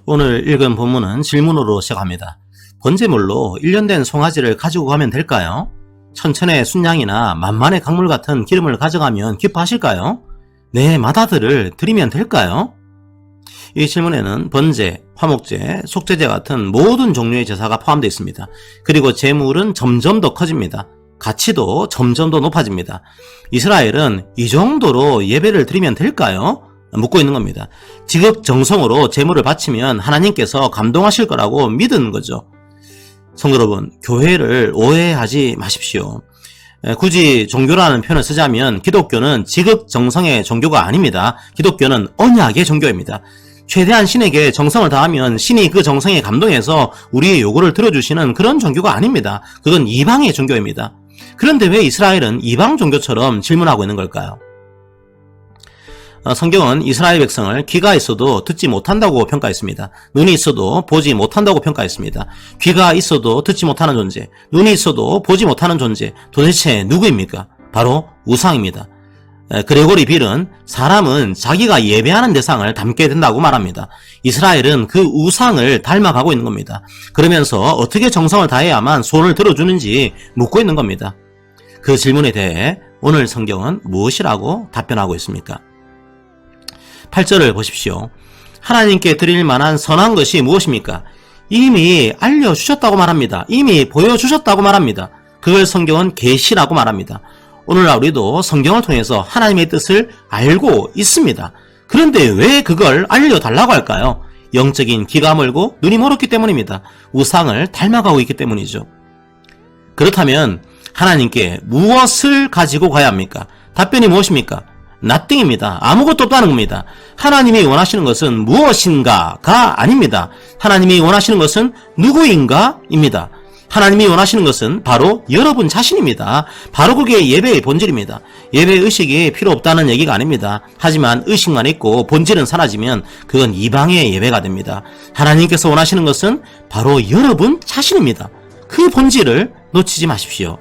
오늘 읽은 본문은 질문으로 시작합니다. 번제물로 1년 된 송아지를 가지고 가면 될까요? 천천의 순양이나 만만의 강물 같은 기름을 가져가면 기뻐하실까요? 내 맏아들을 드리면 될까요? 이 질문에는 번제, 화목제, 속죄제 같은 모든 종류의 제사가 포함되어 있습니다. 그리고 제물은 점점 더 커집니다. 가치도 점점 더 높아집니다. 이스라엘은 이 정도로 예배를 드리면 될까요? 묻고 있는 겁니다. 지극정성으로 제물을 바치면 하나님께서 감동하실 거라고 믿은 거죠. 성도 여러분, 교회를 오해하지 마십시오. 굳이 종교라는 표현을 쓰자면 기독교는 지극정성의 종교가 아닙니다. 기독교는 언약의 종교입니다. 최대한 신에게 정성을 다하면 신이 그 정성에 감동해서 우리의 요구를 들어주시는 그런 종교가 아닙니다. 그건 이방의 종교입니다. 그런데 왜 이스라엘은 이방 종교처럼 질문하고 있는 걸까요? 성경은 이스라엘 백성을 귀가 있어도 듣지 못한다고 평가했습니다. 눈이 있어도 보지 못한다고 평가했습니다. 귀가 있어도 듣지 못하는 존재, 눈이 있어도 보지 못하는 존재, 도대체 누구입니까? 바로 우상입니다. 그레고리 빌은 사람은 자기가 예배하는 대상을 닮게 된다고 말합니다. 이스라엘은 그 우상을 닮아가고 있는 겁니다. 그러면서 어떻게 정성을 다해야만 소원을 들어주는지 묻고 있는 겁니다. 그 질문에 대해 오늘 성경은 무엇이라고 답변하고 있습니까? 8절을 보십시오. 하나님께 드릴 만한 선한 것이 무엇입니까? 이미 알려주셨다고 말합니다. 이미 보여주셨다고 말합니다. 그걸 성경은 계시라고 말합니다. 오늘날 우리도 성경을 통해서 하나님의 뜻을 알고 있습니다. 그런데 왜 그걸 알려달라고 할까요? 영적인 귀가 멀고 눈이 멀었기 때문입니다. 우상을 닮아가고 있기 때문이죠. 그렇다면 하나님께 무엇을 가지고 가야 합니까? 답변이 무엇입니까? nothing입니다. 아무것도 없다는 겁니다. 하나님이 원하시는 것은 무엇인가가 아닙니다. 하나님이 원하시는 것은 누구인가입니다. 하나님이 원하시는 것은 바로 여러분 자신입니다. 바로 그게 예배의 본질입니다. 예배의식이 필요 없다는 얘기가 아닙니다. 하지만 의식만 있고 본질은 사라지면 그건 이방의 예배가 됩니다. 하나님께서 원하시는 것은 바로 여러분 자신입니다. 그 본질을 놓치지 마십시오.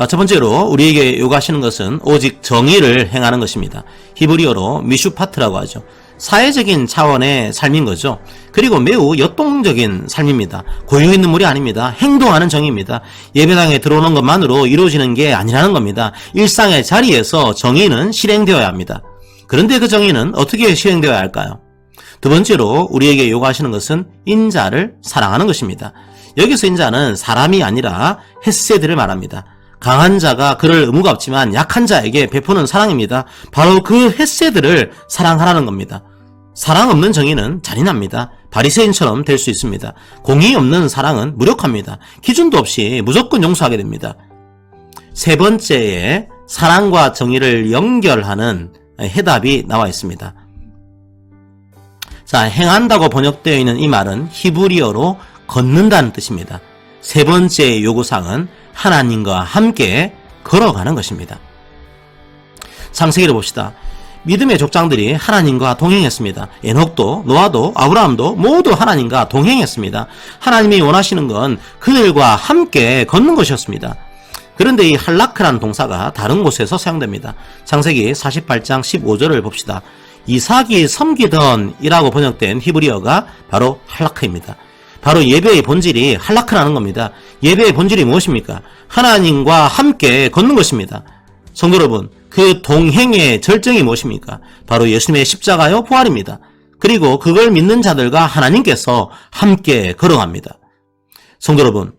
첫 번째로 우리에게 요구하시는 것은 오직 정의를 행하는 것입니다. 히브리어로 미슈파트라고 하죠. 사회적인 차원의 삶인 거죠. 그리고 매우 역동적인 삶입니다. 고유 있는 물이 아닙니다. 행동하는 정의입니다. 예배당에 들어오는 것만으로 이루어지는 게 아니라는 겁니다. 일상의 자리에서 정의는 실행되어야 합니다. 그런데 그 정의는 어떻게 실행되어야 할까요? 두 번째로 우리에게 요구하시는 것은 인자를 사랑하는 것입니다. 여기서 인자는 사람이 아니라 헷세드를 말합니다. 강한 자가 그럴 의무가 없지만 약한 자에게 베푸는 사랑입니다. 바로 그 헷세드를 사랑하라는 겁니다. 사랑 없는 정의는 잔인합니다. 바리새인처럼 될 수 있습니다. 공의 없는 사랑은 무력합니다. 기준도 없이 무조건 용서하게 됩니다. 세 번째에 사랑과 정의를 연결하는 해답이 나와 있습니다. 자, 행한다고 번역되어 있는 이 말은 히브리어로 걷는다는 뜻입니다. 세 번째 요구사항은 하나님과 함께 걸어가는 것입니다. 창세기를 봅시다. 믿음의 족장들이 하나님과 동행했습니다. 에녹도, 노아도, 아브라함도 모두 하나님과 동행했습니다. 하나님이 원하시는 건 그들과 함께 걷는 것이었습니다. 그런데 이 할라크라는 동사가 다른 곳에서 사용됩니다. 창세기 48장 15절을 봅시다. 이삭이 섬기던 이라고 번역된 히브리어가 바로 할라크입니다. 바로 예배의 본질이 할라크라는 겁니다. 예배의 본질이 무엇입니까? 하나님과 함께 걷는 것입니다. 성도 여러분, 그 동행의 절정이 무엇입니까? 바로 예수님의 십자가요 부활입니다. 그리고 그걸 믿는 자들과 하나님께서 함께 걸어갑니다. 성도 여러분,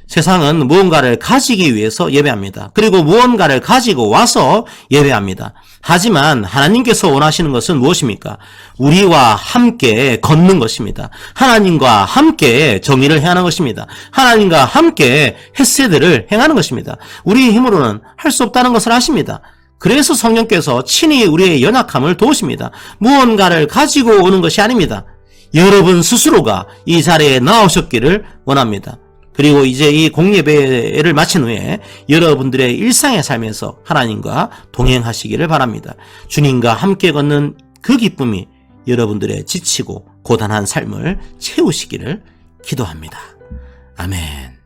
세상은 무언가를 가지기 위해서 예배합니다. 그리고 무언가를 가지고 와서 예배합니다. 하지만 하나님께서 원하시는 것은 무엇입니까? 우리와 함께 걷는 것입니다. 하나님과 함께 정의를 행하는 것입니다. 하나님과 함께 헷세드를 행하는 것입니다. 우리의 힘으로는 할 수 없다는 것을 아십니다. 그래서 성령께서 친히 우리의 연약함을 도우십니다. 무언가를 가지고 오는 것이 아닙니다. 여러분 스스로가 이 자리에 나오셨기를 원합니다. 그리고 이제 이 공예배를 마친 후에 여러분들의 일상의 삶에서 하나님과 동행하시기를 바랍니다. 주님과 함께 걷는 그 기쁨이 여러분들의 지치고 고단한 삶을 채우시기를 기도합니다. 아멘.